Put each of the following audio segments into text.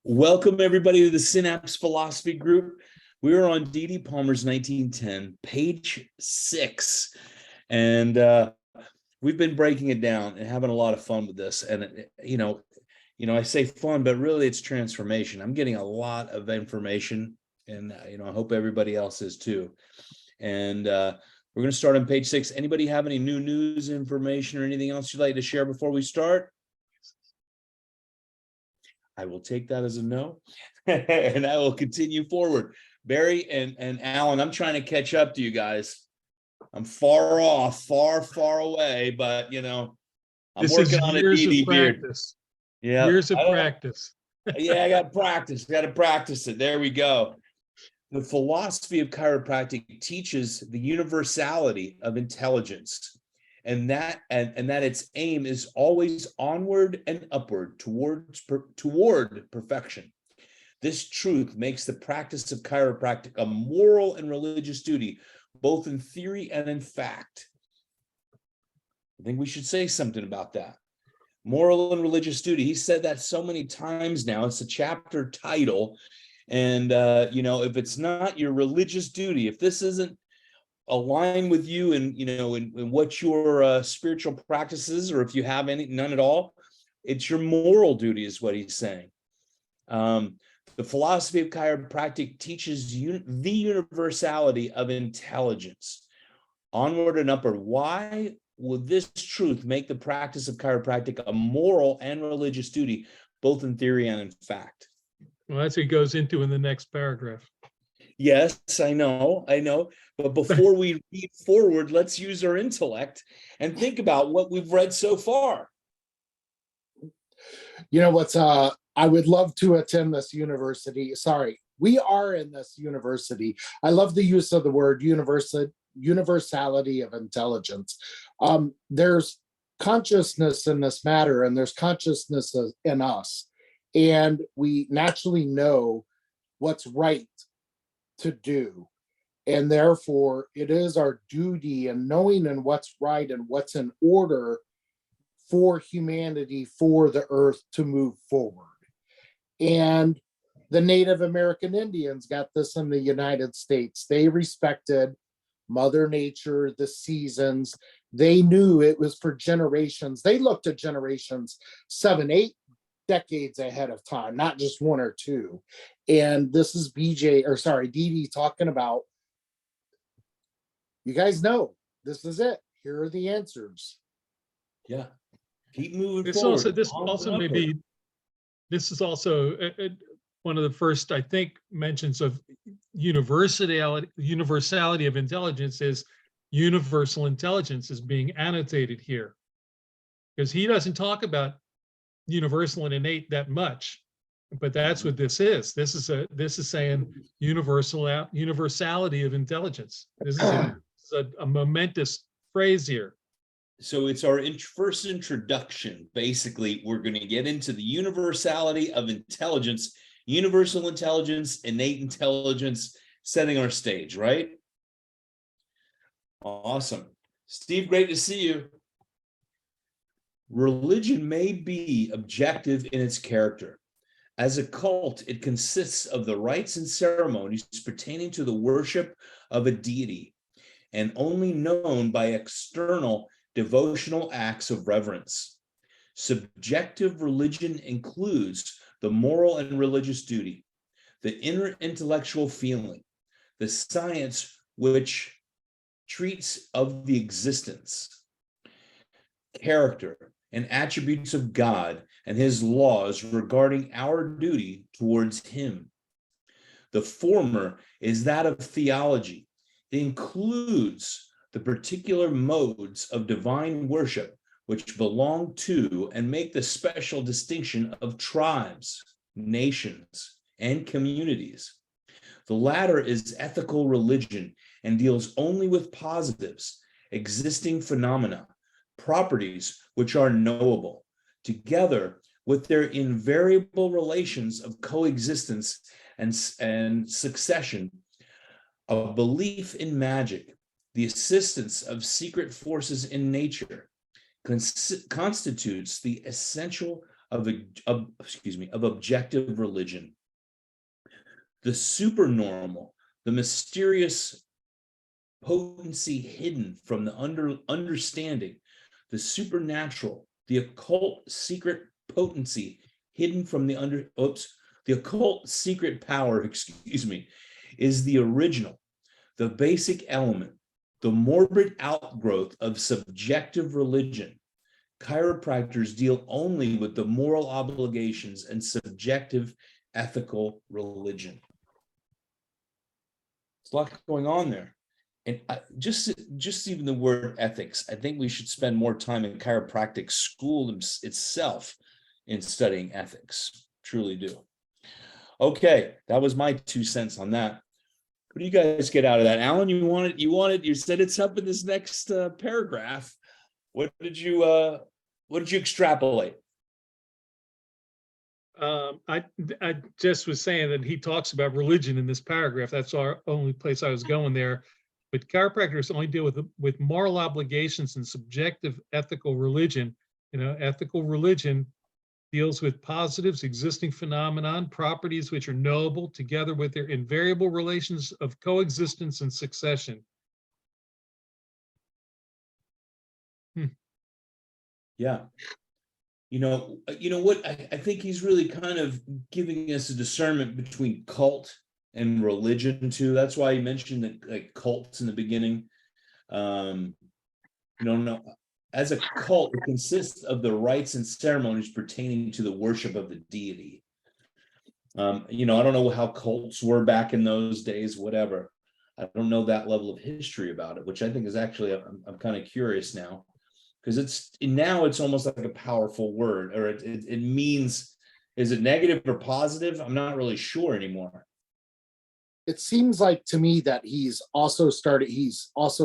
Welcome, everybody, to the Synapse Philosophy Group. We are on D.D. Palmer's 1910, page 6. And we've been breaking it down and having a lot of fun with this. And, I say fun, but really it's transformation. I'm getting a lot of information, and, I hope everybody else is too. And we're going to start on page 6. Anybody have any new news, information, or anything else you'd like to share before we start? I will take that as a no, and I will continue forward. Barry and Alan, I'm trying to catch up to you guys. I'm far off, far away, but I'm This working is on a years of DD beard. practice. Yeah, Years of practice. Yeah, I got to practice. Got to practice it. There we go. The philosophy of chiropractic teaches the universality of intelligence, and that its aim is always onward and upward toward perfection. This truth makes the practice of chiropractic a moral and religious duty, both in theory and in fact. I think we should say something about that. Moral and religious duty. He said that so many times now. It's a chapter title. And, if it's not your religious duty, if this isn't aligned with you and, in what your spiritual practices, or if you have none at all, it's your moral duty is what he's saying. The philosophy of chiropractic teaches the universality of intelligence, onward and upward. Why would this truth make the practice of chiropractic a moral and religious duty, both in theory and in fact? Well, that's what he goes into in the next paragraph. Yes, I know. But before we read forward, let's use our intellect and think about what we've read so far. I would love to attend this university. Sorry, we are in this university. I love the use of the word universality of intelligence. There's consciousness in this matter, and there's consciousness in us. And we naturally know what's right to do. And therefore, it is our duty in knowing and what's right and what's in order for humanity, for the earth to move forward. And the Native American Indians got this in the United States. They respected Mother Nature, the seasons. They knew it was for generations. They looked at generations 7, 8 decades ahead of time, not just 1 or 2. And this is DD talking about, you guys know, this is it. Here are the answers. Yeah. Keep moving This forward. This is also one of the first, I think, mentions of universality of intelligence is universal intelligence is being annotated here, because he doesn't talk about universal and innate that much, but that's what this is. This is saying universality of intelligence. This is a momentous phrase here. So it's our first introduction. Basically, we're going to get into the universality of intelligence, universal intelligence, innate intelligence, setting our stage, right? Awesome. Steve, great to see you. Religion may be objective in its character. As a cult, it consists of the rites and ceremonies pertaining to the worship of a deity, and only known by external devotional acts of reverence. Subjective religion includes the moral and religious duty, the inner intellectual feeling, the science which treats of the existence, character, and attributes of God and his laws regarding our duty towards him. The former is that of theology. It includes the particular modes of divine worship which belong to and make the special distinction of tribes, nations, and communities. The latter is ethical religion and deals only with positives, existing phenomena, properties which are knowable, together with their invariable relations of coexistence and succession. A belief in magic, the assistance of secret forces in nature, constitutes the essential of objective religion. The supernormal, the mysterious potency hidden from the understanding, the supernatural, the occult secret potency hidden from the occult secret power, is the original, the basic element, the morbid outgrowth of subjective religion. Chiropractors deal only with the moral obligations and subjective ethical religion. There's a lot going on there. And just even the word ethics, I think we should spend more time in chiropractic school itself in studying ethics. Truly do. Okay, that was my 2 cents on that. What do you guys get out of that? Alan, you said it's up in this next paragraph. What did you extrapolate? I just was saying that he talks about religion in this paragraph. That's our only place I was going there. But chiropractors only deal with moral obligations and subjective ethical religion. Ethical religion deals with positives, existing phenomenon, properties which are knowable, together with their invariable relations of coexistence and succession. Yeah. You know what? I think he's really kind of giving us a discernment between cult and religion too. That's why he mentioned that, like, cults in the beginning. No, as a cult, it consists of the rites and ceremonies pertaining to the worship of the deity. I don't know how cults were back in those days, whatever. I don't know that level of history about it, which I think is actually, I'm kind of curious now, because it's almost like a powerful word, or it means, is it negative or positive? I'm not really sure anymore. It seems like to me that he's also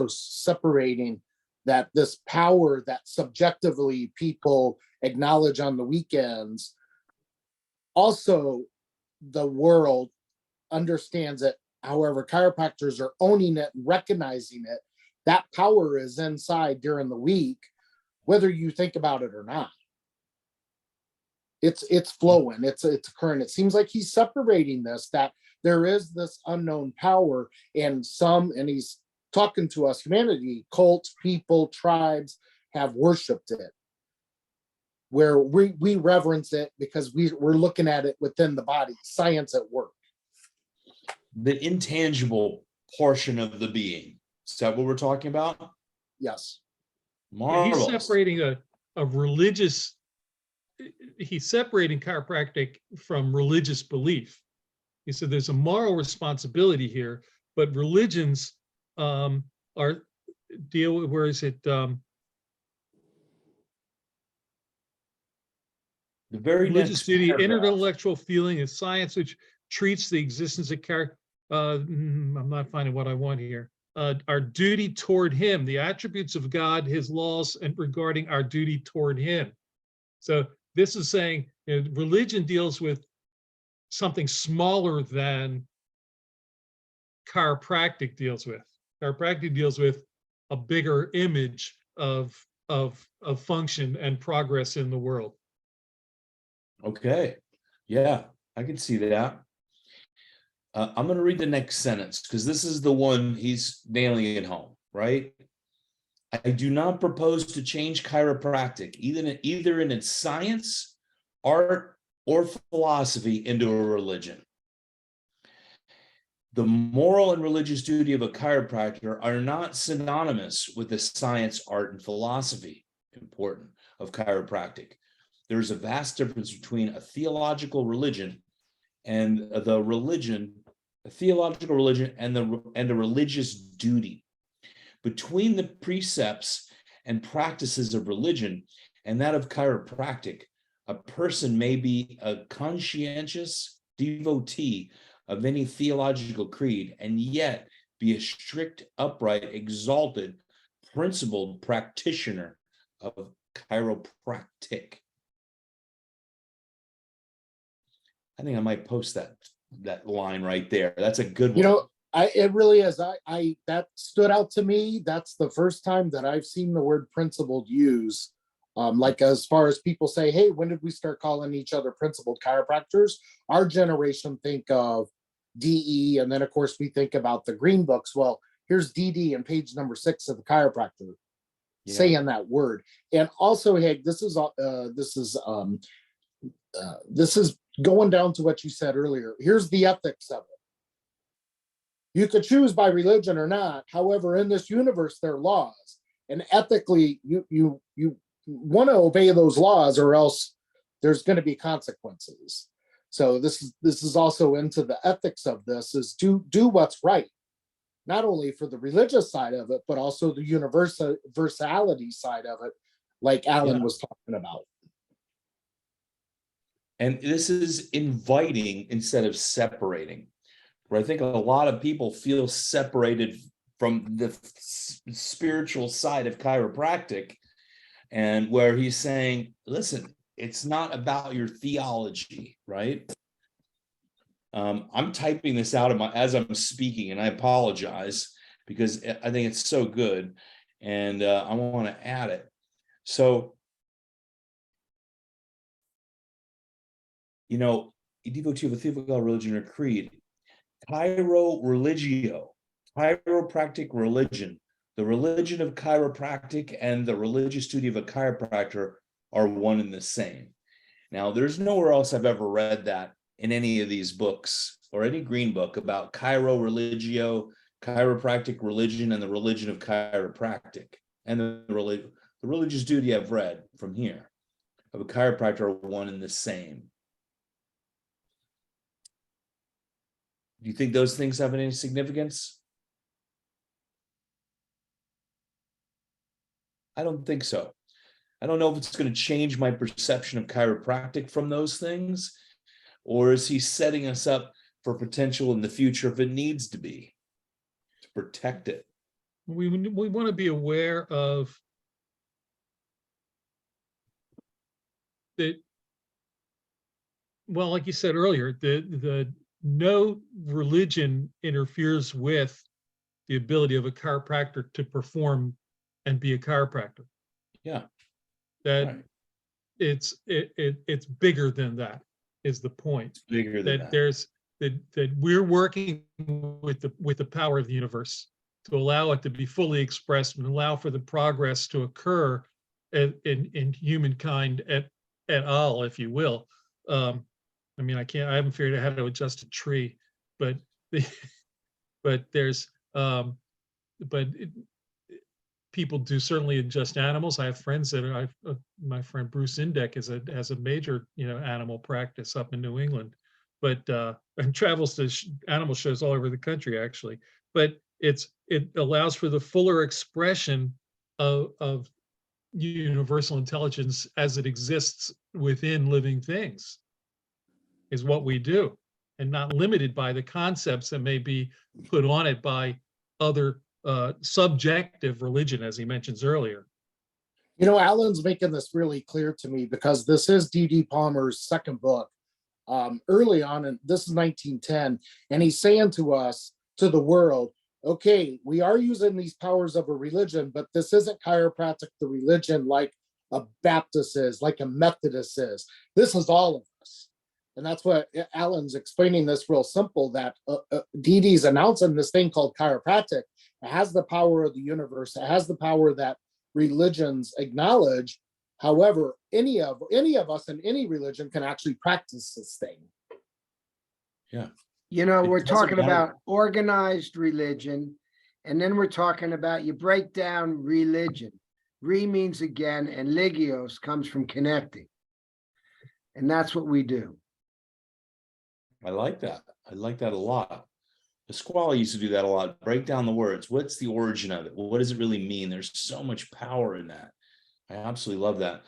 separating that this power that subjectively people acknowledge on the weekends, also the world understands it. However, chiropractors are owning it, recognizing it. That power is inside during the week, whether you think about it or not. It's flowing, it's occurring. It seems like he's separating this, that there is this unknown power, and he's talking to us, humanity, cults, people, tribes have worshipped it, where we reverence it because we're looking at it within the body, science at work. The intangible portion of the being. Is that what we're talking about? Yes. Marvelous. He's separating a religious, he's separating chiropractic from religious belief. He said there's a moral responsibility here, but religions are deal with, where is it? The very Religious next duty, paragraph. intellectual feeling is science which treats the existence of character. I'm not finding what I want here. Our duty toward him, the attributes of God, his laws, and regarding our duty toward him. So this is saying, religion deals with something smaller than chiropractic deals with. Chiropractic deals with a bigger image of function and progress in the world. Okay. Yeah, I can see that. I'm going to read the next sentence because this is the one he's nailing it home, right? I do not propose to change chiropractic, either in its science, art, or philosophy into a religion. The moral and religious duty of a chiropractor are not synonymous with the science, art, and philosophy, important, of chiropractic. There's a vast difference between a theological religion and the religious duty. Between the precepts and practices of religion and that of chiropractic, a person may be a conscientious devotee of any theological creed and yet be a strict, upright, exalted, principled practitioner of chiropractic. I think I might post that line right there. That's a good one. It really is. That stood out to me. That's the first time that I've seen the word principled used Like as far as people say, hey, when did we start calling each other principled chiropractors? Our generation think of DE, and then of course we think about the green books. Well, here's DD in page number 6 of the chiropractor saying that word. And also, Haig, this is going down to what you said earlier. Here's the ethics of it. You could choose by religion or not. However, in this universe, there are laws, and ethically, you want to obey those laws, or else there's going to be consequences. So this is also into the ethics of this: is do what's right, not only for the religious side of it, but also the universality side of it, like Alan was talking about. And this is inviting instead of separating, where I think a lot of people feel separated from the spiritual side of chiropractic, and where he's saying, listen, it's not about your theology, right? I'm typing this out as I'm speaking, and I apologize because I think it's so good, and I want to add it. So, devotee of a theological religion or creed, chiropractic religion, the religion of chiropractic and the religious duty of a chiropractor are one and the same. Now, there's nowhere else I've ever read that in any of these books or any green book about chiropractic religion, and the religion of chiropractic, and the religious duty I've read from here of a chiropractor are one and the same. Do you think those things have any significance? I don't think so. I don't know if it's going to change my perception of chiropractic from those things, or is he setting us up for potential in the future if it needs to be, to protect it? We want to be aware of that. Well, like you said earlier, the no religion interferes with the ability of a chiropractor to perform and be a chiropractor. Yeah. That right. It's bigger than that is the point. It's bigger than that. There's that we're working with the power of the universe to allow it to be fully expressed and allow for the progress to occur in humankind at all, if you will. I mean, I haven't figured out how to adjust a tree, but people do certainly adjust animals. I have friends that my friend Bruce Indek has a major animal practice up in New England, but and travels to animal shows all over the country actually. But it allows for the fuller expression of universal intelligence as it exists within living things, is what we do, and not limited by the concepts that may be put on it by other subjective religion, as he mentions earlier. Alan's making this really clear to me, because this is D.D. Palmer's second book. Early on, and this is 1910, and he's saying to us, to the world, okay, we are using these powers of a religion, but this isn't chiropractic, the religion, like a Baptist is, like a Methodist is. This is all of us. And that's what Alan's explaining this real simple, that DD's announcing this thing called chiropractic. It has the power of the universe. It has the power that religions acknowledge. However, any of us in any religion can actually practice this thing. Yeah. We're talking about organized religion, and then we're talking about, you break down religion. Re means again, and legios comes from connecting. And that's what we do. I like that. I like that a lot. Pasquale used to do that a lot. Break down the words. What's the origin of it? What does it really mean? There's so much power in that. I absolutely love that.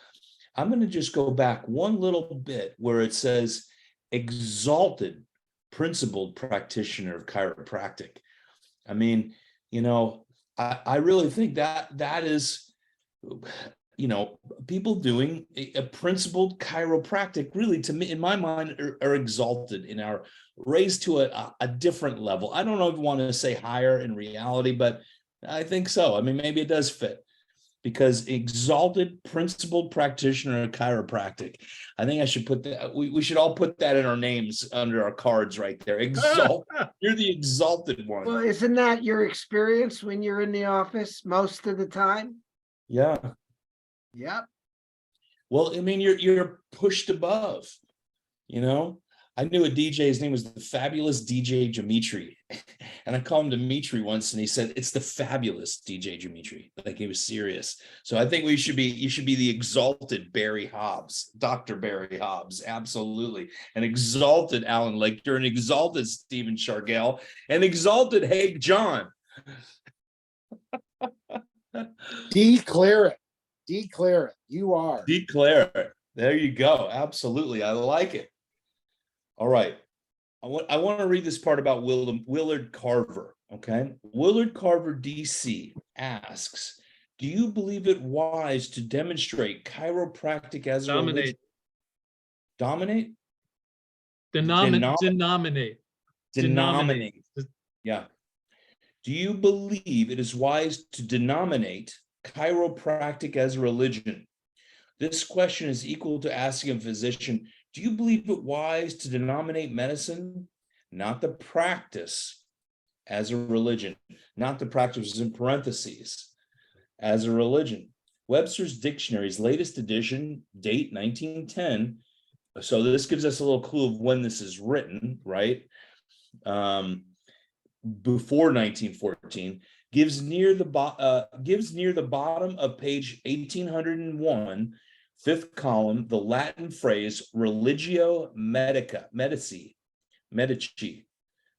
I'm going to just go back one little bit where it says exalted, principled practitioner of chiropractic. I mean, I really think that is, people doing a principled chiropractic, really, to me, in my mind, are exalted and are raised to a different level. I don't know if you want to say higher in reality, but I think so. I mean, maybe it does fit. because exalted principled practitioner of chiropractic. I think I should put that, we should all put that in our names under our cards right there. Exalt, you're the exalted one. Well, isn't that your experience when you're in the office most of the time? Yeah. Yep. Well, I mean, you're pushed above, you know. I knew a DJ, his name was the fabulous DJ Dimitri. And I called him Dimitri once, and he said, it's the fabulous DJ Dimitri. Like, he was serious. So I think you should be the exalted Barry Hobbs, Dr. Barry Hobbs. Absolutely. An exalted Alan Lecter, an exalted Stephen Shargell, an exalted Haig John. Declare it. Declare it. You are. Declare it. There you go. Absolutely. I like it. All right. I want to read this part about Willard Carver. Okay. Willard Carver, DC, asks, do you believe it wise to demonstrate chiropractic as a religion? Dominate? Denominate. Yeah. Do you believe it is wise to denominate chiropractic as a religion? This question is equal to asking a physician, do you believe it wise to denominate medicine, not the practice, as a religion? Not the practice in parentheses, as a religion. Webster's Dictionary's latest edition, date 1910. So this gives us a little clue of when this is written, right? Before 1914, gives near the bottom of page 1801, fifth column, the Latin phrase religio medici,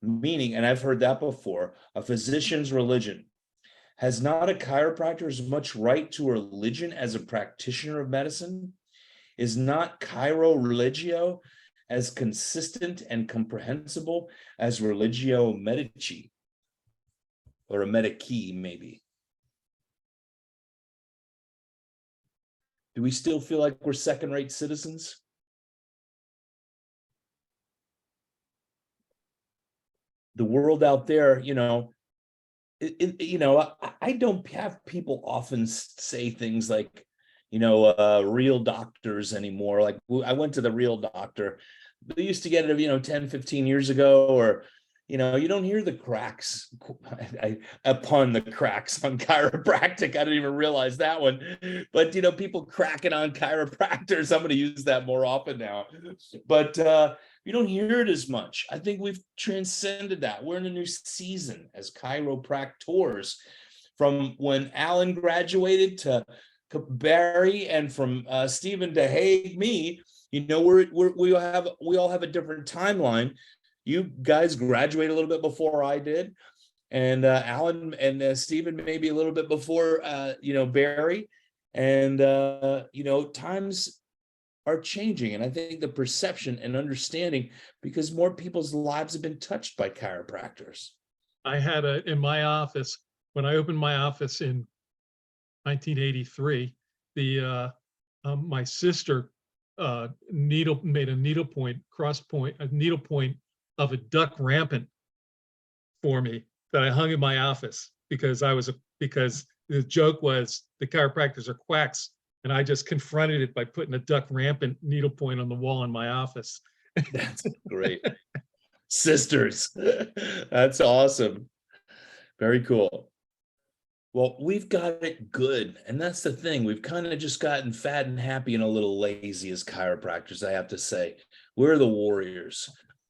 meaning, and I've heard that before, a physician's religion. Has not a chiropractor as much right to a religion as a practitioner of medicine? Is not chiro religio as consistent and comprehensible as religio medici, or a medici, maybe? Do we still feel like we're second-rate citizens? The world out there, you know, I don't have people often say things like, real doctors anymore. Like, I went to the real doctor. They used to get it, 10, 15 years ago, or, you don't hear the cracks upon the cracks on chiropractic. I didn't even realize that one, but, people cracking on chiropractors. I'm going to use that more often now, but you don't hear it as much. I think we've transcended that. We're in a new season as chiropractors, from when Alan graduated to Barry, and from Stephen to Haig, me. We all have a different timeline. You guys graduated a little bit before I did, and Alan and Stephen maybe a little bit before Barry, and times are changing, and I think the perception and understanding, because more people's lives have been touched by chiropractors. I had in my office, when I opened my office in 1983, my sister made a needle point of a duck rampant for me that I hung in my office, because the joke was the chiropractors are quacks, and I just confronted it by putting a duck rampant needle point on the wall in my office. That's great. Sisters. That's awesome. Very cool. Well, we've got it good, and that's the thing. We've kind of just gotten fat and happy and a little lazy as chiropractors, I have to say. We're the warriors,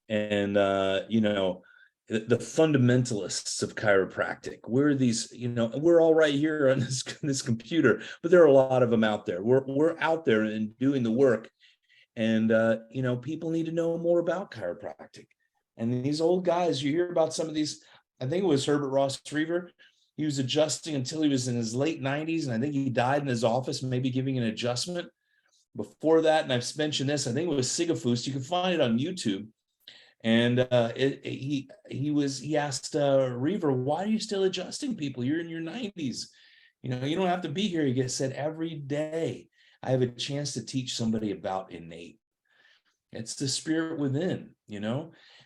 and the fundamentalists of chiropractic. We're these, we're all right here on this computer, but there are a lot of them out there. We're out there and doing the work, and people need to know more about chiropractic. And these old guys, you hear about some of these. I think it was Herbert Ross Reaver. He was adjusting until he was in his late 90s, and I think he died in his office, maybe giving an adjustment. Before that, and I've mentioned this, I think it was Sigafust. You can find it on YouTube. And he asked Reaver, why are you still adjusting people? You're in your 90s. You don't have to be here. He said, every day I have a chance to teach somebody about innate. It's the spirit within,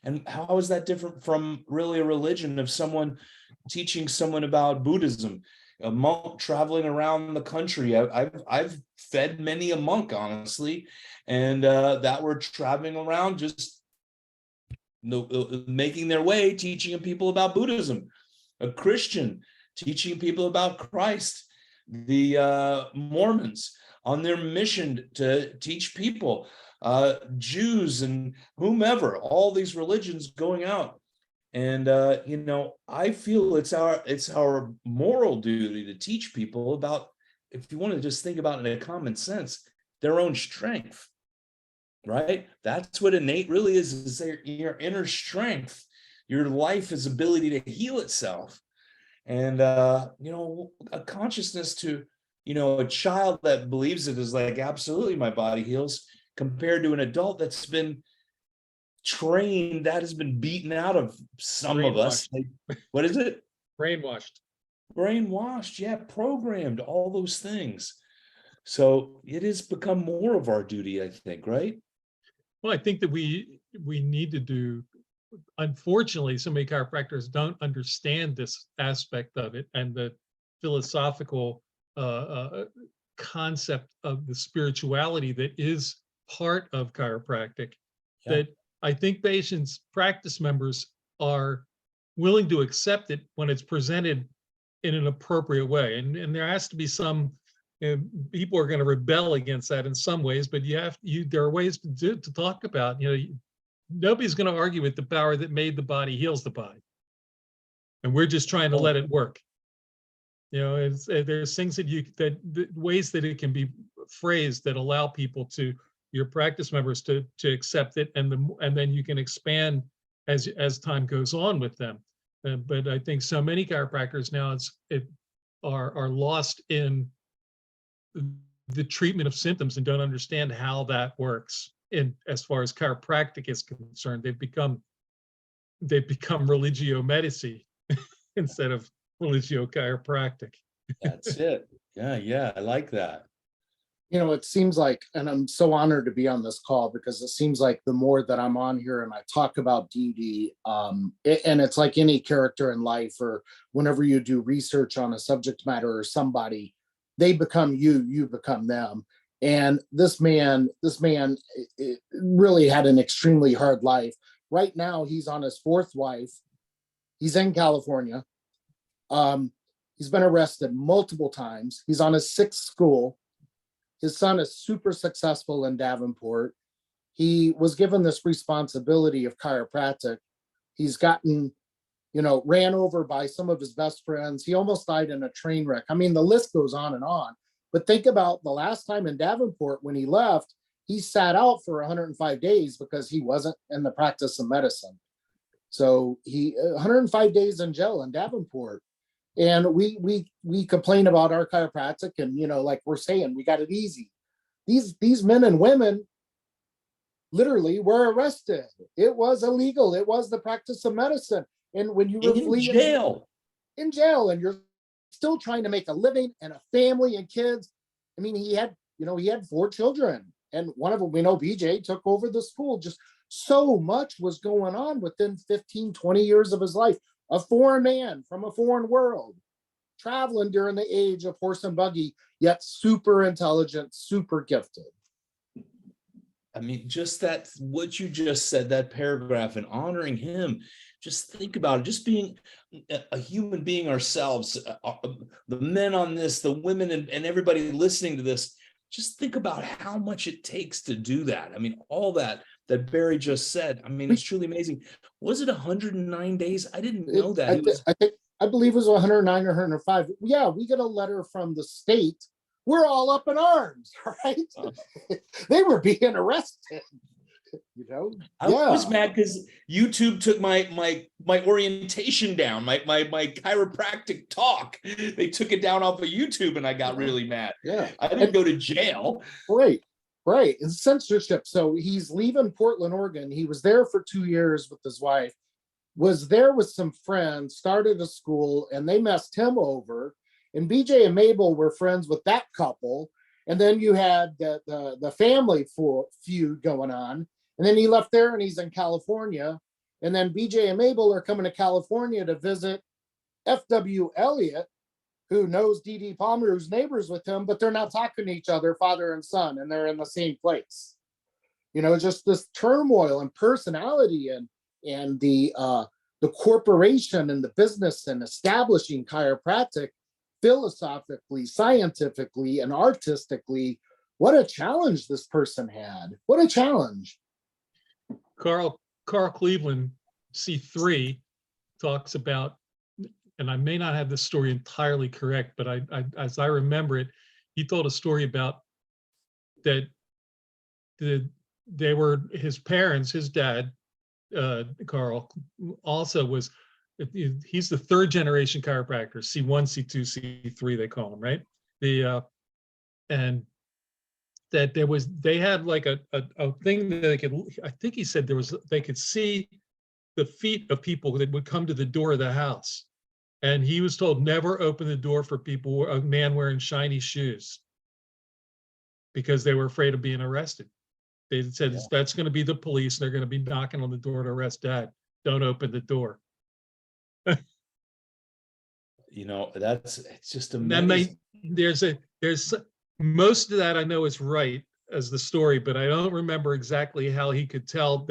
And how is that different from really a religion of someone teaching someone about Buddhism? a monk traveling around the country. I've fed many a monk, honestly, and that were traveling around just making their way, teaching people about Buddhism. A Christian teaching people about Christ. The Mormons on their mission to teach people, Jews and whomever, all these religions going out. And I feel it's our moral duty to teach people about, if you want to just think about it in a common sense, their own strength, right? That's what innate really is your inner strength, your life's ability to heal itself. And a consciousness to, a child that believes it is like, absolutely, my body heals, compared to an adult that's been trained, that has been beaten out of some of us. What is it? Brainwashed, yeah, programmed, all those things. So it has become more of our duty, I think, right? Well, I think that we need to do, unfortunately, so many chiropractors don't understand this aspect of it and the philosophical concept of the spirituality that is part of chiropractic. Yeah. That I think patients, practice members are willing to accept it when it's presented in an appropriate way. And there has to be some, people are going to rebel against that in some ways, but there are ways to talk about, nobody's going to argue with the power that made the body heals the body. And we're just trying to let it work. There's things that ways that it can be phrased that allow people to, your practice members to accept it, and then you can expand as time goes on with them. But I think so many chiropractors now are lost in the treatment of symptoms and don't understand how that works. In as far as chiropractic is concerned, they've become religio medici instead of religio chiropractic. That's it. Yeah, I like that. It seems like, and I'm so honored to be on this call, because it seems like the more that I'm on here and I talk about deity, and it's like any character in life, or whenever you do research on a subject matter or somebody, they become you become them. And this man really had an extremely hard life. Right now, he's on his fourth wife. He's in California. He's been arrested multiple times. He's on his sixth school. His son is super successful in Davenport. He was given this responsibility of chiropractic. He's gotten, ran over by some of his best friends. He almost died in a train wreck. I mean, the list goes on and on. But think about the last time in Davenport when he left, he sat out for 105 days because he wasn't in the practice of medicine. So he 105 days in jail in Davenport. And we complain about our chiropractic, and like we're saying, we got it easy. These men and women literally were arrested. It was illegal. It was the practice of medicine. And when you were in jail, and you're still trying to make a living and a family and kids. I mean, he had 4 children, and one of them, we know, BJ, took over the school. Just so much was going on within 15, 20 years of his life. A foreign man from a foreign world, traveling during the age of horse and buggy, yet super intelligent, super gifted. I mean, just that, what you just said, that paragraph, and honoring him, just think about it, just being a human being ourselves, the men on this, the women, and everybody listening to this, just think about how much it takes to do that. I mean, all that Barry just said, I mean, it's truly amazing. Was it 109 days? I didn't know that. I believe it was 109 or 105. Yeah, we get a letter from the state. We're all up in arms, right? They were being arrested. I was mad because YouTube took my orientation down, my chiropractic talk. They took it down off of YouTube, and I got really mad. Yeah, I didn't go to jail. Right. It's censorship. So he's leaving Portland, Oregon. He was there for 2 years with his wife, was there with some friends, started a school, and they messed him over. And BJ and Mabel were friends with that couple. And then you had the family feud going on. And then he left there, and he's in California. And then BJ and Mabel are coming to California to visit F.W. Elliott, who knows D.D. Palmer, who's neighbors with him, but they're not talking to each other, father and son, and they're in the same place. You know, just this turmoil and personality and the corporation and the business and establishing chiropractic philosophically, scientifically, and artistically. What a challenge this person had. What a challenge. Carl Cleveland, C3, talks about, and I may not have this story entirely correct, but I as I remember it, he told a story about that they were his parents, his dad, Carl, also was, he's the third generation chiropractor, C1, C2, C3, they call him, right? And that they had like a thing that they could, I think he said they could see the feet of people that would come to the door of the house. And he was told, never open the door for people, a man wearing shiny shoes, because they were afraid of being arrested. They said, that's going to be the police. They're going to be knocking on the door to arrest dad. Don't open the door. You know, it's just amazing. There's most of that I know is right as the story, but I don't remember exactly how they could tell,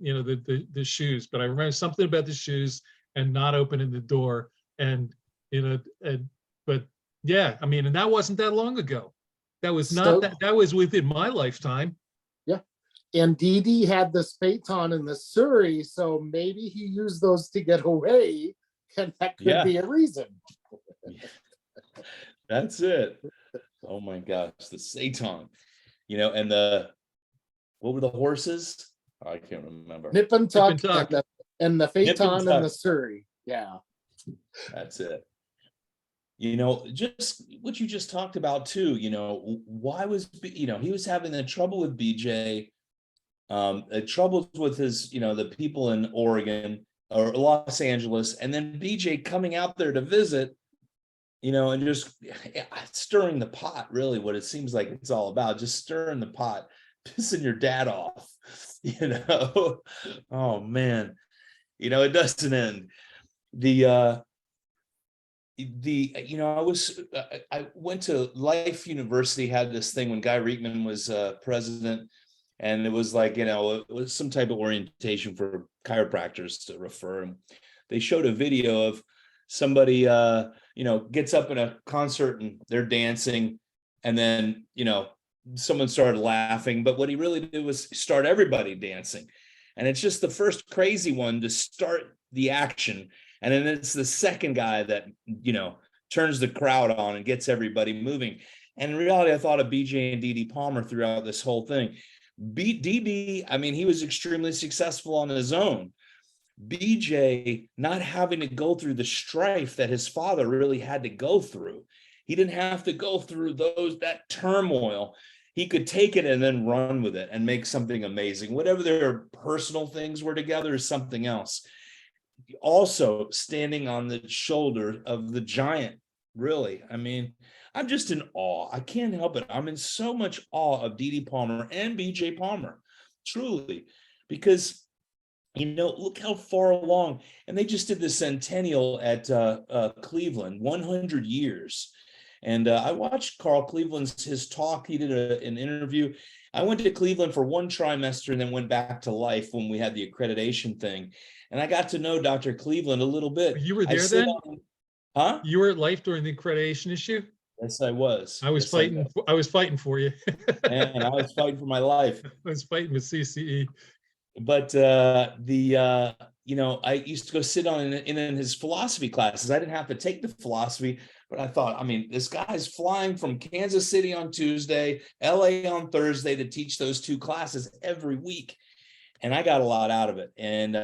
you know, the shoes, but I remember something about the shoes and not opening the door. And, you know, but yeah, I mean, and that wasn't that long ago. That was not that was within my lifetime. Yeah. And Dee had the Phaeton and the Surrey, so maybe he used those to get away, and that could be a reason. That's it. Oh my gosh, the Satan. You know, and what were the horses? Oh, I can't remember. Nip and Tuck, and the Phaeton and the Surrey. Yeah. That's it. You know, just what you just talked about too, you know, why was, you know, he was having the trouble with BJ, troubles with his, you know, the people in Oregon or Los Angeles, and then BJ coming out there to visit, you know, and just stirring the pot, really what it seems like it's all about, just stirring the pot, pissing your dad off, you know. Oh man, you know, it doesn't end. You know, I went to Life University, had this thing when Guy Reekman was president, and it was like, you know, it was some type of orientation for chiropractors to refer. And they showed a video of somebody, you know, gets up in a concert and they're dancing, and then, you know, someone started laughing, but what he really did was start everybody dancing. And it's just the first crazy one to start the action. And then it's the second guy that, you know, turns the crowd on and gets everybody moving. And in reality, I thought of BJ and D.D. Palmer throughout this whole thing. DD, I mean, he was extremely successful on his own. BJ not having to go through the strife that his father really had to go through. He didn't have to go through that turmoil. He could take it and then run with it and make something amazing. Whatever their personal things were together is something else. Also standing on the shoulder of the giant, really. I mean, I'm just in awe. I can't help it. I'm in so much awe of D.D. Palmer and BJ Palmer, truly, because, you know, look how far along. And they just did the centennial at Cleveland, 100 years. And I watched Carl Cleveland's his talk. He did an interview. I went to Cleveland for one trimester and then went back to Life when we had the accreditation thing. And I got to know Dr. Cleveland a little bit. You were there then? Huh? You were at Life during the accreditation issue? Yes, I was. I was fighting. I was fighting for you. And I was fighting for my life. I was fighting with CCE. But you know, I used to go sit on in his philosophy classes. I didn't have to take the philosophy, but I thought, I mean, this guy's flying from Kansas City on Tuesday, LA on Thursday to teach those two classes every week. And I got a lot out of it. And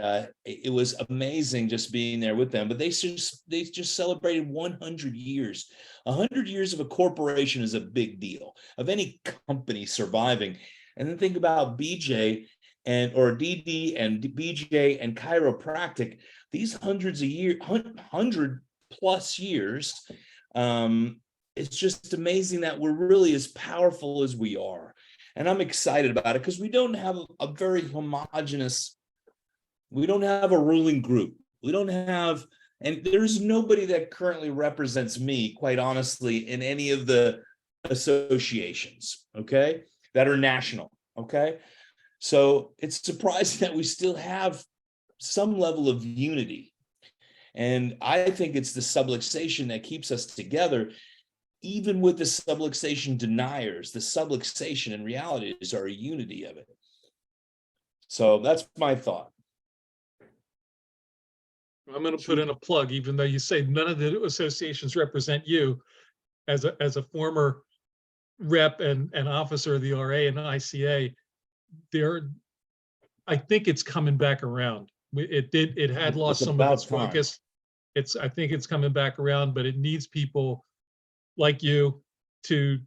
it was amazing just being there with them. But they just celebrated 100 years. 100 years of a corporation is a big deal, of any company surviving. And then think about BJ or DD and BJ and Chiropractic, these 100+ years. It's just amazing that we're really as powerful as we are. And I'm excited about it because we don't have a very homogenous, we don't have a ruling group. We don't have And there's nobody that currently represents me, quite honestly, in any of the associations, okay, that are national, okay? So it's surprising that we still have some level of unity. And I think it's the subluxation that keeps us together, even with the subluxation deniers. The subluxation in reality is our unity of it. So that's my thought. I'm going to put in a plug, even though you say none of the associations represent you. As a former rep and officer of the RA and ICA, I think it's coming back around. It had lost some of its focus. I think it's coming back around, but it needs people like you to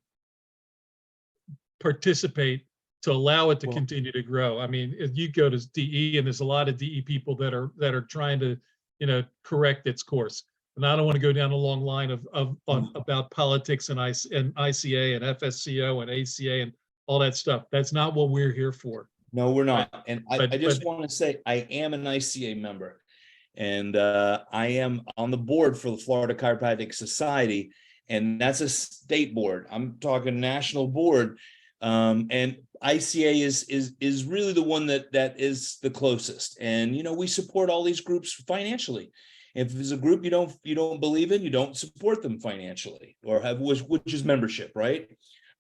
participate to allow it to continue to grow. I mean, if you go to DE, and there's a lot of DE people that are trying to, correct its course. And I don't want to go down a long line about politics and ICA and FSCO and ACA and all that stuff. That's not what we're here for. No, we're not. And I just want to say, I am an ICA member, and I am on the board for the Florida Chiropractic Society, and that's a state board. I'm talking national board. And ICA is really the one that is the closest. And, we support all these groups financially. If there's a group you don't believe in, you don't support them financially, or which is membership, right?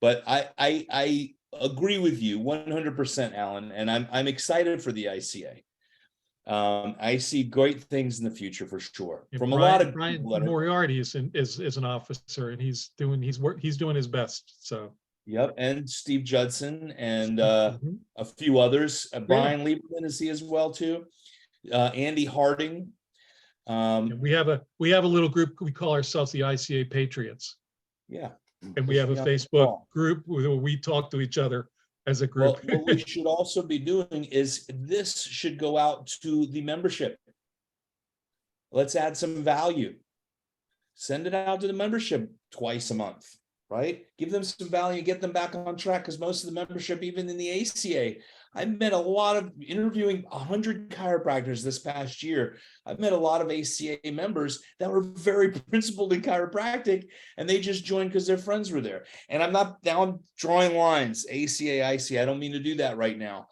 But I agree with you 100%, Alan, and I'm excited for the ICA. I see great things in the future for sure. From a lot of Brian people Moriarty is an officer, and he's doing his best. So. Yep, and Steve Judson and a few others. Brian Lieberman is he as well too. Andy Harding. We have a little group. We call ourselves the ICA Patriots. Yeah, and we have a Facebook group where we talk to each other as a group. Well, what we should also be doing is this should go out to the membership. Let's add some value. Send it out to the membership twice a month. Right? Give them some value, get them back on track, because most of the membership, even in the ACA, I've met a lot of interviewing 100 chiropractors this past year. I've met a lot of ACA members that were very principled in chiropractic, and they just joined because their friends were there. And I'm drawing lines, ACA, ICA. I don't mean to do that right now,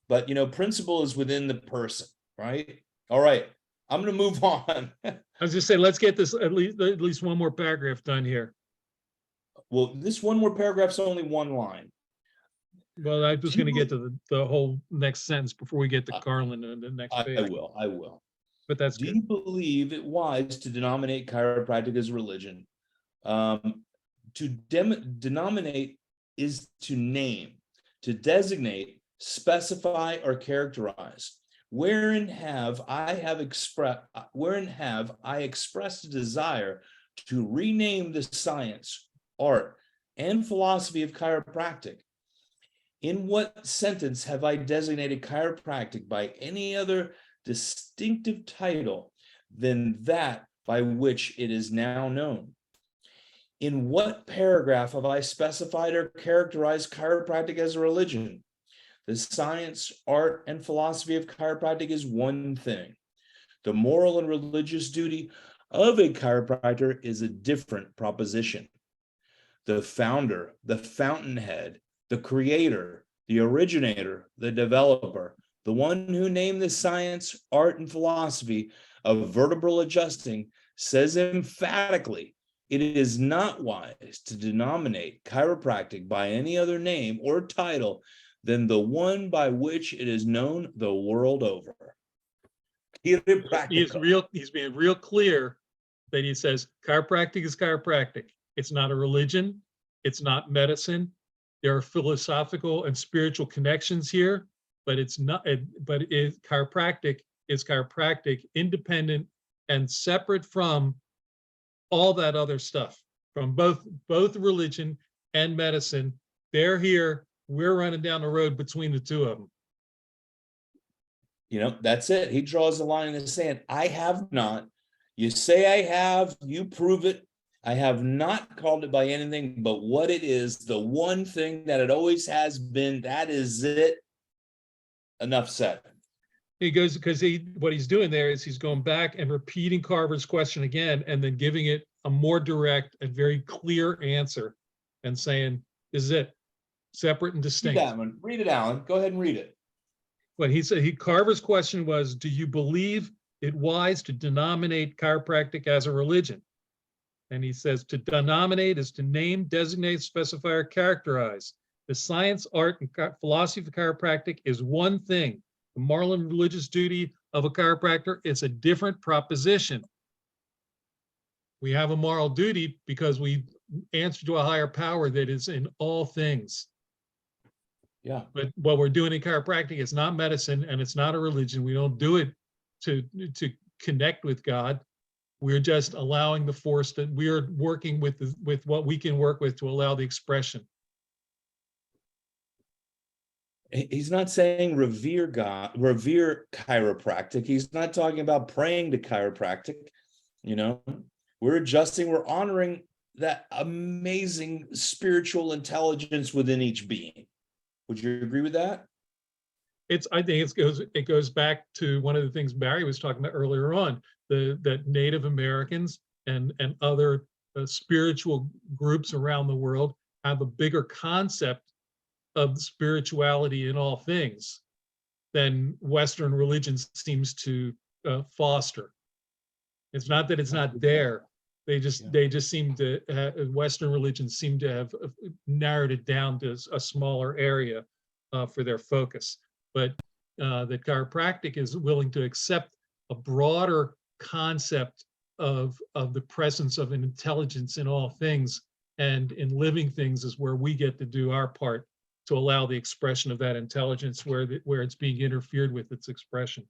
but principle is within the person, right? All right, I'm going to move on. I was just saying, let's get this at least one more paragraph done here. Well, this one more paragraph's only one line. Well, I was going to get to the whole next sentence before we get to Carlin and the next page. I will. But that's good. Do you believe it wise to denominate chiropractic as religion? To denominate is to name, to designate, specify, or characterize. Wherein have I expressed a desire to rename the science, art, and philosophy of chiropractic? In what sentence have I designated chiropractic by any other distinctive title than that by which it is now known? In what paragraph have I specified or characterized chiropractic as a religion? The science, art, and philosophy of chiropractic is one thing. The moral and religious duty of a chiropractor is a different proposition. The founder, the fountainhead, the creator, the originator, the developer, the one who named the science, art, and philosophy of vertebral adjusting, says emphatically, it is not wise to denominate chiropractic by any other name or title than the one by which it is known the world over. He's being real clear that he says chiropractic is chiropractic. It's not a religion. It's not medicine. There are philosophical and spiritual connections here, but chiropractic is chiropractic, independent and separate from all that other stuff, from both religion and medicine. They're here. We're running down the road between the two of them. That's it. He draws the line in the sand. I have not. You say I have, you prove it. I have not called it by anything but what it is, the one thing that it always has been. That is it. Enough said. He goes, because what he's doing there is he's going back and repeating Carver's question again, and then giving it a more direct and very clear answer, and saying, "This is it, separate and Read distinct." that one. Read it, Alan. Go ahead and read it. What he said, Carver's question was, "Do you believe it wise to denominate chiropractic as a religion?" And he says, "To denominate is to name, designate, specify, or characterize. The science, art, and philosophy of chiropractic is one thing. The moral and religious duty of a chiropractor is a different proposition. We have a moral duty because we answer to a higher power that is in all things. Yeah. But what we're doing in chiropractic is not medicine, and it's not a religion. We don't do it to connect with God. We're just allowing the force that we are working with what we can work with to allow the expression." He's not saying revere God, revere chiropractic. He's not talking about praying to chiropractic. You know, we're adjusting, we're honoring that amazing spiritual intelligence within each being. Would you agree with that? I think it goes back to one of the things Barry was talking about earlier on, that Native Americans and other spiritual groups around the world have a bigger concept of spirituality in all things than Western religion seems to foster. It's not that it's not there. They just seem to Western religions seem to have narrowed it down to a smaller area for their focus. But that chiropractic is willing to accept a broader concept of the presence of an intelligence in all things, and in living things is where we get to do our part to allow the expression of that intelligence where it's being interfered with its expression.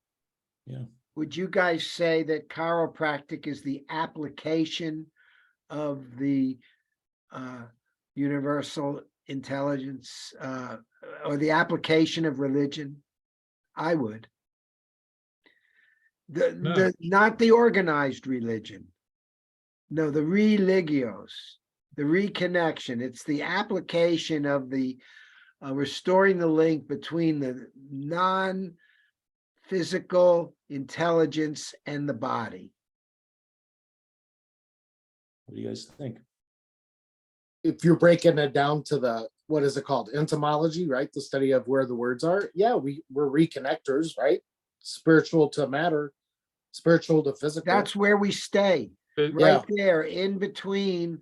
Yeah. Would you guys say that chiropractic is the application of the universal intelligence or the application of religion? I would. Not the organized religion. No, the religios, the reconnection. It's the application of the restoring the link between the non-physical intelligence and the body. What do you guys think? If you're breaking it down to the, what is it called? Entomology, right? The study of where the words are. Yeah, we're reconnectors, right? Spiritual to matter, spiritual to physical. That's where we stay, right there in between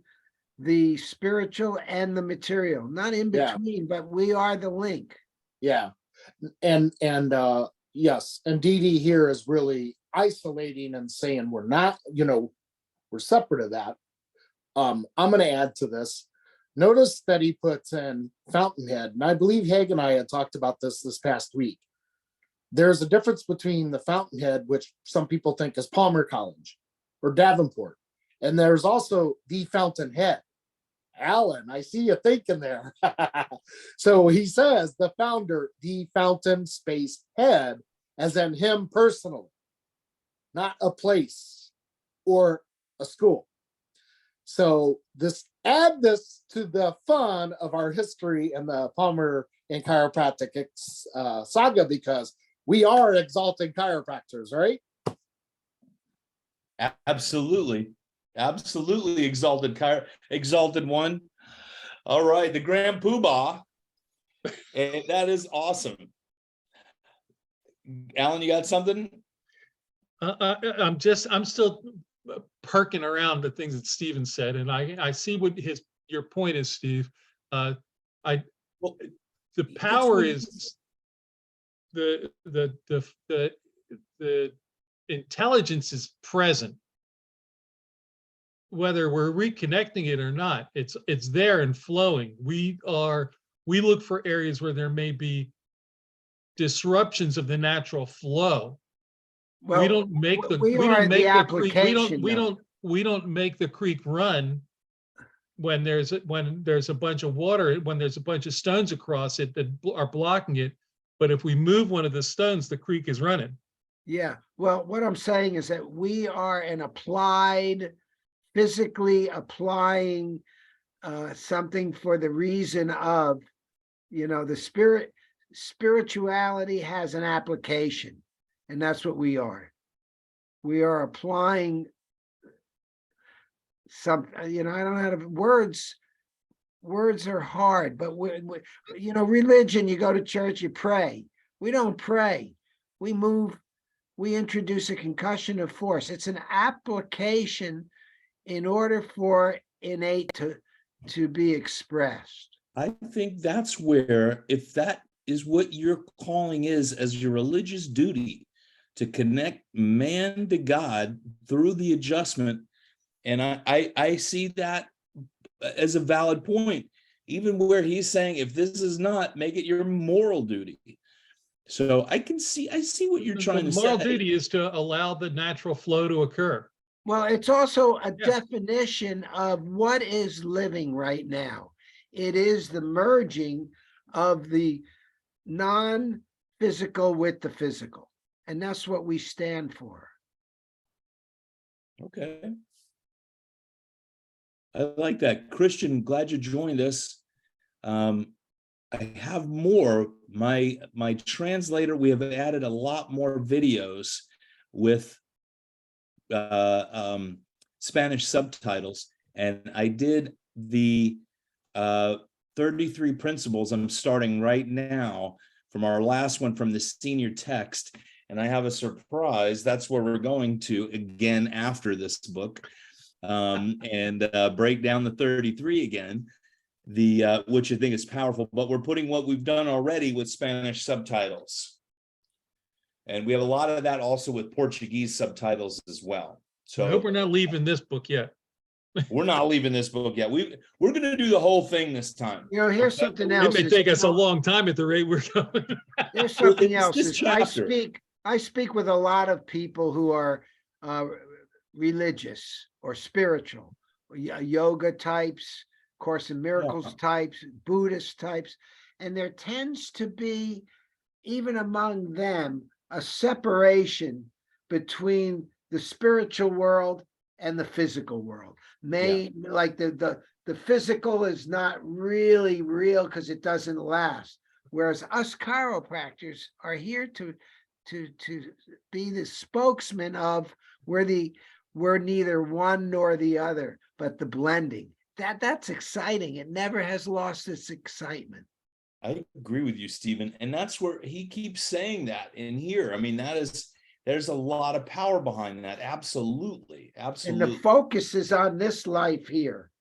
the spiritual and the material. Not in between, but we are the link. Yeah. And yes, and Dee Dee here is really isolating and saying we're not, we're separate of that. I'm going to add to this. Notice that he puts in Fountainhead, and I believe Haig and I had talked about this past week. There's a difference between the Fountainhead, which some people think is Palmer College or Davenport, and there's also the Fountainhead. Alan, I see you thinking there. So he says the founder, the fountain space head, as in him personally, not a place or a school. So add this to the fun of our history and the Palmer and chiropractic saga, because we are exalted chiropractors, right? Absolutely. Absolutely exalted one. All right, the Grand Poobah. And that is awesome. Alan, you got something? I'm still perking around the things that Stephen said, and I see what your point is, Steve. The power is the intelligence is present. Whether we're reconnecting it or not, it's there and flowing. We look for areas where there may be disruptions of the natural flow. Well, we don't make the creek run when there's a bunch of water, when there's a bunch of stones across it that are blocking it. But if we move one of the stones, the creek is running. Yeah. Well, what I'm saying is that we are physically applying something for the reason of, the spirituality has an application. And that's what we are. We are applying some, I don't know how to, words are hard, but religion, you go to church, you pray. We don't pray. We move, we introduce a concussion of force. It's an application in order for innate to be expressed. I think that's where, if that is what your calling is as your religious duty, to connect man to God through the adjustment, and I see that as a valid point, even where he's saying, if this is not, make it your moral duty. So I see what you're trying to say. The moral duty is to allow the natural flow to occur. Well, it's also a definition of what is living right now. It is the merging of the non-physical with the physical. And that's what we stand for. Okay. I like that. Christian, glad you joined us. I have more. My translator, we have added a lot more videos with Spanish subtitles, and I did the 33 principles. I'm starting right now from our last one from the senior text, and I have a surprise. That's where we're going to again after this book, and break down the 33 again, which I think is powerful. But we're putting what we've done already with Spanish subtitles, and we have a lot of that also with Portuguese subtitles as well. So I hope we're not leaving this book yet. we're not leaving this book yet. We're going to do the whole thing this time. Here's something else. It may take us a long time at the rate we're going. There's something else. This chapter. I speak with a lot of people who are religious or spiritual, yoga types, Course in Miracles types, Buddhist types, and there tends to be, even among them, a separation between the spiritual world and the physical world. Like the physical is not really real because it doesn't last. Whereas us chiropractors are here to be the spokesman of we're neither one nor the other, but the blending. That's exciting. It never has lost its excitement. I agree with you, Stephen. And that's where he keeps saying that in here. I mean, there's a lot of power behind that. Absolutely. Absolutely. And the focus is on this life here.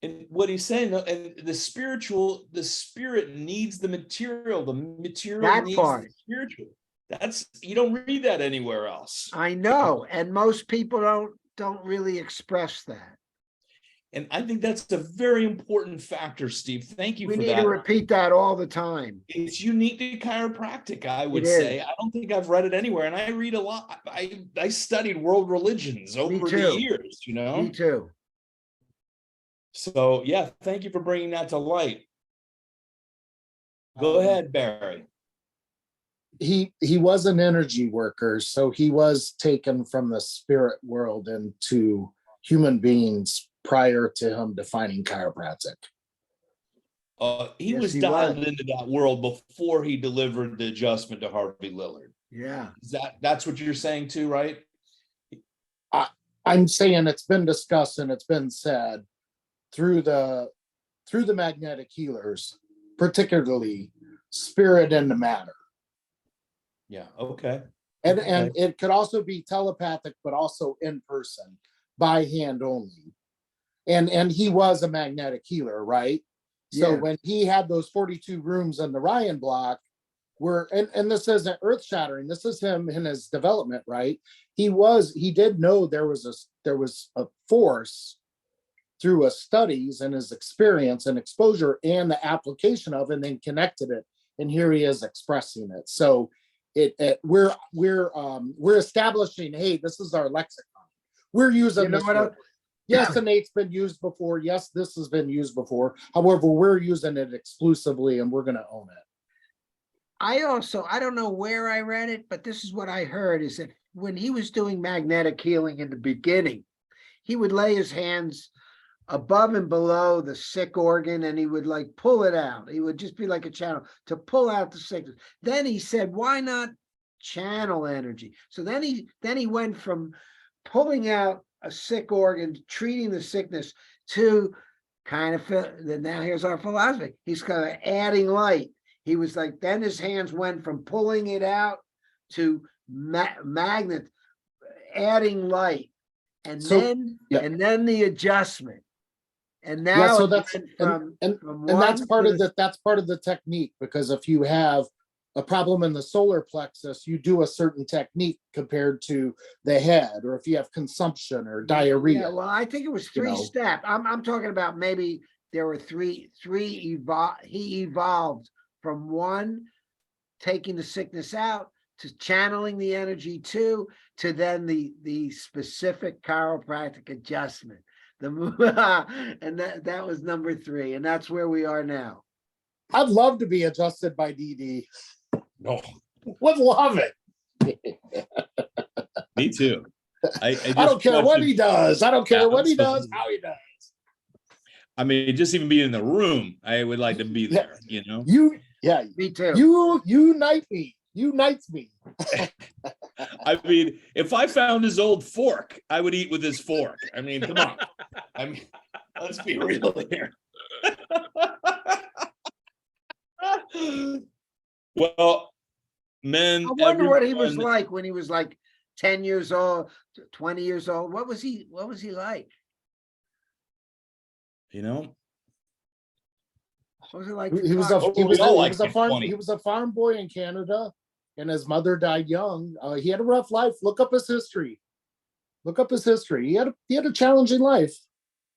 And what he's saying, and the spirit needs the material. The material That needs part. the spiritual. You don't read that anywhere else. I know. And most people don't really express that. And I think that's a very important factor, Steve. Thank you for that. We need to repeat that all the time. It's unique to chiropractic, I would say. I don't think I've read it anywhere. And I read a lot. I studied world religions over the years, Me too. So, yeah, thank you for bringing that to light. Go ahead, Barry. He was an energy worker, so he was taken from the spirit world into human beings prior to him defining chiropractic. He was dialed into that world before he delivered the adjustment to Harvey Lillard. Yeah. That's what you're saying too, right? I'm saying it's been discussed and it's been said through the magnetic healers, particularly spirit and the matter. Yeah, okay. And it could also be telepathic, but also in person, by hand only. And he was a magnetic healer, right? So when he had those 42 rooms in the Ryan block, and this isn't earth shattering, this is him in his development, right? He did know there was a force through his studies and his experience and exposure and the application of it, and then connected it. And here he is expressing it. So we're establishing, hey, this is our lexicon. We're using this. Yes, innate's been used before. Yes, this has been used before. However, we're using it exclusively and we're going to own it. I don't know where I read it, but this is what I heard, is that when he was doing magnetic healing in the beginning, he would lay his hands above and below the sick organ and he would like pull it out. He would just be like a channel to pull out the sickness. Then he said, why not channel energy. So then he went from pulling out a sick organ, treating the sickness, to kind of now here's our philosophy. He's kind of adding light. He was like, then his hands went from pulling it out to magnet, adding light, and then the adjustment. And now so that's that's part of the technique, because if you have a problem in the solar plexus, you do a certain technique compared to the head, or if you have consumption or diarrhea. Yeah, well, I think it was three-step. I'm talking about maybe there were three he evolved from one, taking the sickness out, to channeling the energy to then the specific chiropractic adjustment. And that was number 3, and that's where we are now. I'd love to be adjusted by DD. No, Would love it. me too. I don't care what he does. I don't care what he does, how he does. I mean, just even being in the room, I would like to be there, you know? Me too. You unite me. Unites me. I mean, if I found his old fork, I would eat with his fork. I mean, come on. I mean, let's be real here. Well, men. I wonder what he was like when he was like 10 years old, 20 years old. What was he like? You know, What was it like? He was a farm boy in Canada, and his mother died young. He had a rough life. Look up his history. He had a challenging life,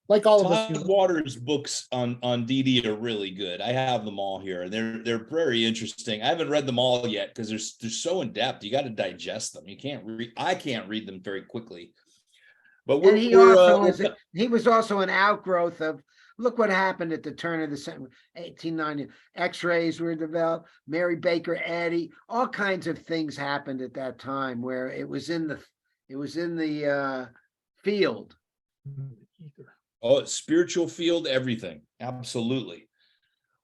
like all of us. Todd Waters' books on DD are really good. I have them all here. They're very interesting. I haven't read them all yet because they're so in depth. You got to digest them. You can't read. I can't read them very quickly. But he was also an outgrowth of. Look what happened at the turn of the century, 1890. X-rays were developed. Mary Baker Eddy, all kinds of things happened at that time where it was in the field. Oh, spiritual field, everything. Absolutely.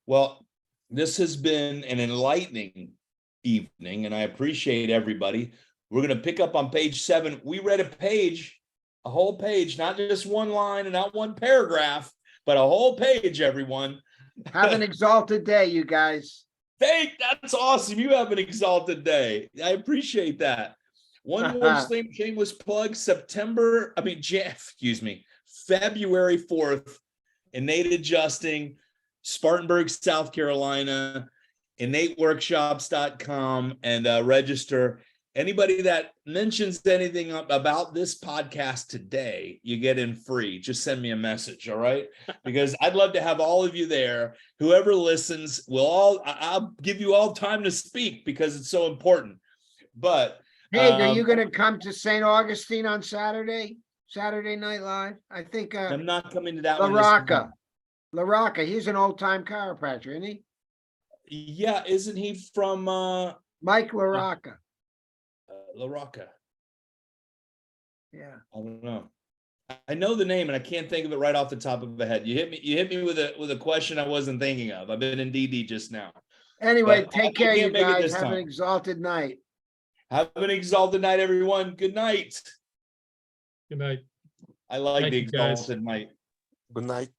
Well, this has been an enlightening evening, and I appreciate everybody. We're going to pick up on page 7. We read a whole page, not just one line and not one paragraph, but a whole page, everyone. Have an exalted day, you guys. That's awesome. You have an exalted day. I appreciate that. One more shameless plug. February 4th, Innate Adjusting, Spartanburg, South Carolina, innateworkshops.com, and register. Anybody that mentions anything about this podcast today, you get in free. Just send me a message, all right? Because I'd love to have all of you there. Whoever listens, I'll give you all time to speak because it's so important. But Haig, are you going to come to St. Augustine on Saturday Night Live? I think I'm not coming to that LaRocca, he's an old-time chiropractor, isn't he? Yeah, isn't he from Mike LaRocca? LaRocca. Yeah. I don't know. I know the name and I can't think of it right off the top of my head. You hit me with a question I wasn't thinking of. I've been in DD just now. Anyway, take care, you guys. Have an exalted night. Have an exalted night, everyone. Good night. Good night. I like the exalted night. Good night.